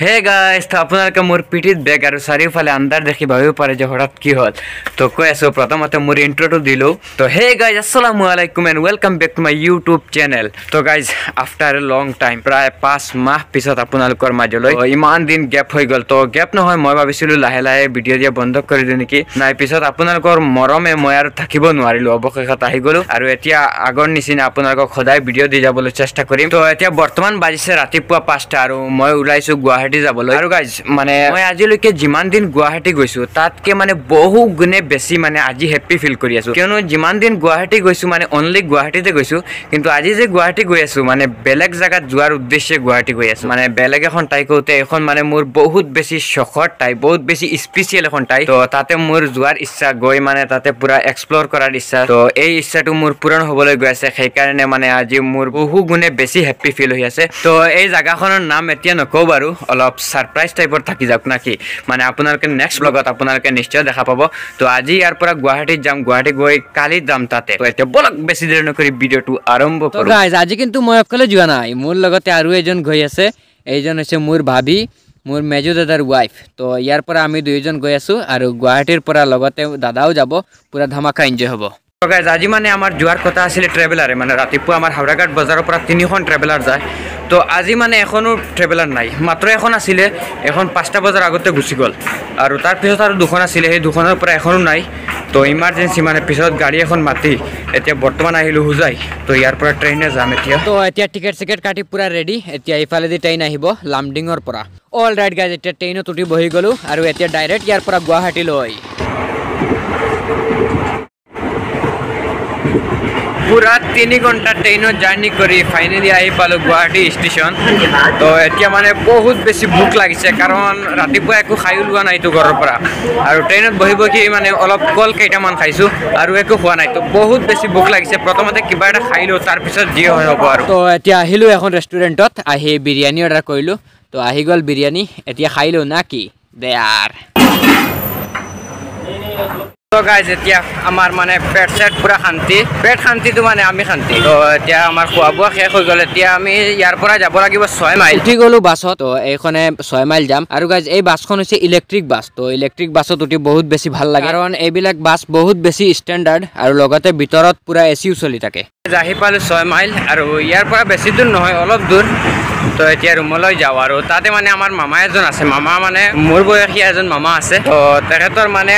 Hey guys, তো আপোনালোকে মোৰ পিঠিত বেগ আৰু চাৰিওফালে আন্ধাৰ দেখি ভাবিব পাৰে যে হঠাৎ কি হ'ল। তো কৈ আছোঁ, প্ৰথমতে মোৰ ইন্ট্ৰটো দিলোঁ। তো হে গাইজ, আসসালামু আলাইকুম and welcome back to my YouTube channel. তো guys, after a long time, প্ৰায় 5 মাহ পিছত আপোনালোকৰ মাজলৈ ইমান দিন গেপ হৈ গ'ল। তো গেপ নহয়, মই ভাবিছিলোঁ লাহে লাহে ভিডিঅ' দিয়া বন্ধ কৰি দিওঁ নেকি। নাই, পিছত আপোনালোকৰ মৰমে মই আৰু থাকিব নোৱাৰিলোঁ, অৱশেষত আহি গ'লোঁ। আৰু এতিয়া আগৰ নিচিনা আপোনালোকক সদায় ভিডিঅ' দি যাবলৈ চেষ্টা কৰিম। তো এতিয়া বৰ্তমান বাজিছে ৰাতিপুৱা 5টা আৰু মই ওলাইছোঁ গুৱাহাটী যাবলৈ। আৰু গাইজ, মানে মই আজিলৈকে যিমান দিন গুৱাহাটী গৈছোঁ তাতকে মানে বহু গুণে বেছি মানে আজি হেপ্পী ফিল কৰি আছোঁ। কিয়নো যিমান দিন গুৱাহাটী গৈছোঁ মানে অনলি গুৱাহাটীতে গৈছোঁ, কিন্তু আজি যে গুৱাহাটী গৈ আছোঁ মানে বেলেগ জেগাত যোৱাৰ উদ্দেশ্যে গুৱাহাটী গৈ আছোঁ। মানে বেলেগ এখন ঠাই কওঁতে এখন মানে মোৰ বহুত বেছি চখৰ ঠাই, বহুত বেছি স্পেচিয়েল এখন ঠাই। তো তাতে মোৰ যোৱাৰ ইচ্ছা, গৈ মানে তাতে পুৰা এক্সপ্ল'ৰ কৰাৰ ইচ্ছা। তো এই ইচ্ছাটো মোৰ পূৰণ হ'বলৈ গৈ আছে, সেইকাৰণে মানে আজি মোৰ বহু গুণে বেছি হেপ্পী ফিল হৈ আছে। তো এই জেগাখনৰ নাম এতিয়া নকওঁ বাৰু, অলপ ছাৰপ্ৰাইজ টাইপৰ থাকি যাওক নাকি। মানে আপোনালোকে নেক্সট ব্লগত আপোনালোকে নিশ্চয় দেখা পাব। তো আজি ইয়াৰ পৰা গুৱাহাটীত যাম, গুৱাহাটী গৈ কালি যাম তাতে। তো এতিয়া বলক বেছি দেৰি নকৰি ভিডিঅ'টো আৰম্ভ কৰোঁ। গাইজ, আজি কিন্তু মই অকলে যোৱা নাই, মোৰ লগতে আৰু এজন গৈ আছে। এইজন হৈছে মোৰ ভাবি, মোৰ মেজু দাদাৰ ৱাইফ। তো ইয়াৰ পৰা আমি দুয়োজন গৈ আছোঁ আৰু গুৱাহাটীৰ পৰা লগতে দাদাও যাব, পুৰা ধামাকা এনজয় হ'ব। তো গাইজ, আজি মানে আমাৰ যোৱাৰ কথা আছিলে ট্ৰেভেলাৰে, মানে ৰাতিপুৱা আমাৰ হাওৰাঘাট বজাৰৰ পৰা 3খন ট্ৰেভেলাৰ যায়। তো আজি মানে এখনো ট্ৰেভেলাৰ নাই, মাত্ৰ এখন আছিলে, এখন 5টা বজাৰ আগতে গুচি গ'ল। আৰু তাৰপিছত আৰু 2খন আছিলে, সেই 2খনৰ পৰা এখনো নাই। তো ইমাৰ্জেঞ্চি মানে পিছত গাড়ী এখন মাতি এতিয়া বৰ্তমান আহিলোঁ হোজাই। তো ইয়াৰ পৰা ট্ৰেইনে যাম এতিয়া। তো এতিয়া টিকেট চিকেট কাটি পুৰা ৰেডি। এতিয়া ইফালেদি ট্ৰেইন আহিব লামডিঙৰ পৰা। অল ৰাইট গাইজ, এতিয়া ট্ৰেইনত উঠি বহি গ'লোঁ আৰু এতিয়া ডাইৰেক্ট ইয়াৰ পৰা গুৱাহাটীলৈ। পুৰা 3 ঘণ্টা ট্ৰেইনত জাৰ্ণি কৰি ফাইনেলি আহি পালোঁ গুৱাহাটী ষ্টেচন। তো এতিয়া মানে বহুত বেছি ভোক লাগিছে, কাৰণ ৰাতিপুৱা একো খায়ো লোৱা নাইতো ঘৰৰ পৰা, আৰু ট্ৰেইনত বহি বহি মানে অলপ কল কেইটামান খাইছোঁ আৰু একো খোৱা নাই। তো বহুত বেছি ভোক লাগিছে, প্ৰথমতে কিবা এটা খাই লওঁ, তাৰপিছত যি হয় হ'ব আৰু। তো এতিয়া আহিলোঁ এখন ৰেষ্টুৰেণ্টত, আহি বিৰিয়ানী অৰ্ডাৰ কৰিলোঁ। তো আহি গ'ল বিৰিয়ানী, এতিয়া খাই লওঁ না কি দে আৰ। তো গাইজ, এতিয়া আমাৰ মানে পেট চেট পুৰা শান্তি, পেট শান্তিটো মানে আমি শান্তি। তো এতিয়া আমাৰ খোৱা বোৱা শেষ হৈ গ'ল, এতিয়া আমি ইয়াৰ পৰা যাব লাগিব 6 মাইল। উঠি গ'লোঁ বাছত, তো এইখনে 6 মাইল যাম। আৰু গাইজ, এই বাছখন হৈছে ইলেক্ট্ৰিক বাছ। তো ইলেক্ট্ৰিক বাছত উঠি বহুত বেছি ভাল লাগে, কাৰণ এইবিলাক বাছ বহুত বেছি ষ্টেণ্ডাৰ্ড আৰু লগতে ভিতৰত পুৰা এচিও চলি থাকে। আহি পালোঁ 6 মাইল, আৰু ইয়াৰ পৰা বেছি দূৰ নহয়, অলপ দূৰ। তো এতিয়া ৰুমলৈ যাওঁ, আৰু তাতে মানে আমাৰ মামা এজন আছে, মামা মানে মোৰ বয়সীয়া এজন মামা আছে। তো তেখেতৰ মানে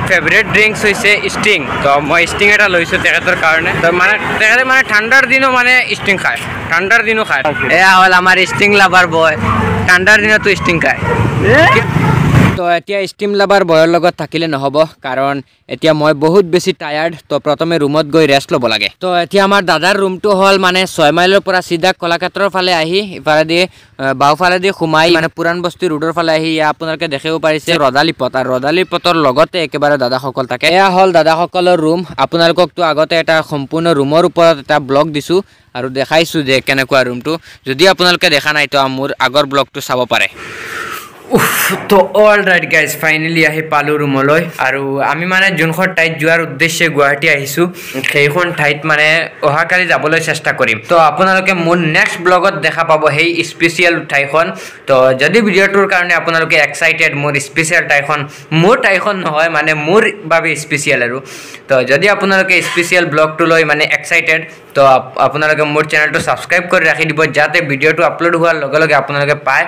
ফেভৰেট ড্ৰিংকছ হৈছে ষ্টিং। তো মই ষ্টিং এটা লৈছোঁ তেখেতৰ কাৰণে। তো মানে তেখেতে মানে ঠাণ্ডাৰ দিনো মানে ষ্টিং খায়, ঠাণ্ডাৰ দিনো খায়। এয়া হ'ল আমাৰ ষ্টিং লাভাৰ বয়, ঠাণ্ডাৰ দিনতো ষ্টিং খায়। তো এতিয়া ষ্টিম লাভাৰ বয়ৰ লগত থাকিলে নহ'ব, কাৰণ এতিয়া মই বহুত বেছি টায়াৰ্ড। তো প্ৰথমে ৰুমত গৈ ৰেষ্ট ল'ব লাগে। তো এতিয়া আমাৰ দাদাৰ ৰুমটো হ'ল মানে 6 মাইলৰ পৰা চিধা কলাক্ষেত্ৰৰ ফালে আহি ইফালেদি বাওঁফালেদি সোমাই মানে পুৰাণ বস্তি ৰোডৰ ফালে আহি আপোনালোকে দেখিব পাৰিছে ৰদালি পথ, আৰু ৰদালি পথৰ লগতে একেবাৰে দাদাসকল থাকে। এয়া হ'ল দাদাসকলৰ ৰুম। আপোনালোককতো আগতে এটা সম্পূৰ্ণ ৰুমৰ ওপৰত এটা ব্লগ দিছোঁ আৰু দেখাইছোঁ যে কেনেকুৱা ৰুমটো। যদি আপোনালোকে দেখা নাই তো মোৰ আগৰ ব্লগটো চাব পাৰে। তো অল ৰাইট গাইজ, ফাইনেলি আহি পালোঁ ৰুমলৈ। আৰু আমি মানে যোনখন ঠাইত যোৱাৰ উদ্দেশ্যে গুৱাহাটী আহিছোঁ, সেইখন ঠাইত মানে অহাকালি যাবলৈ চেষ্টা কৰিম। তো আপোনালোকে মোৰ নেক্সট ব্লগত দেখা পাব সেই স্পেচিয়েল ঠাইখন। তো যদি ভিডিঅ'টোৰ কাৰণে আপোনালোকে এক্সাইটেড, মোৰ স্পেচিয়েল ঠাইখন, মোৰ ঠাইখন নহয় মানে মোৰ বাবে স্পেচিয়েল আৰু। তো যদি আপোনালোকে স্পেচিয়েল ব্লগটো লৈ মানে এক্সাইটেড, তো আপোনালোকে মোৰ চেনেলটো ছাবস্ক্ৰাইব কৰি ৰাখি দিব, যাতে ভিডিঅ'টো আপলোড হোৱাৰ লগে লগে আপোনালোকে পায়।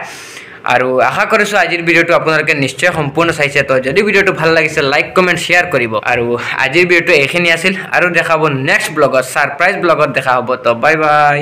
আৰু আশা কৰিছোঁ আজিৰ ভিডিঅ'টো আপোনালোকে নিশ্চয় সম্পূৰ্ণ চাইছে। তো যদি ভিডিঅ'টো ভাল লাগিছে, লাইক কমেণ্ট শ্বেয়াৰ কৰিব। আৰু আজিৰ ভিডিঅ'টো এইখিনি আছিল, আৰু দেখা হ'ব নেক্সট ব্লগত, ছাৰপ্ৰাইজ ব্লগত দেখা হ'ব। তো বাই বাই।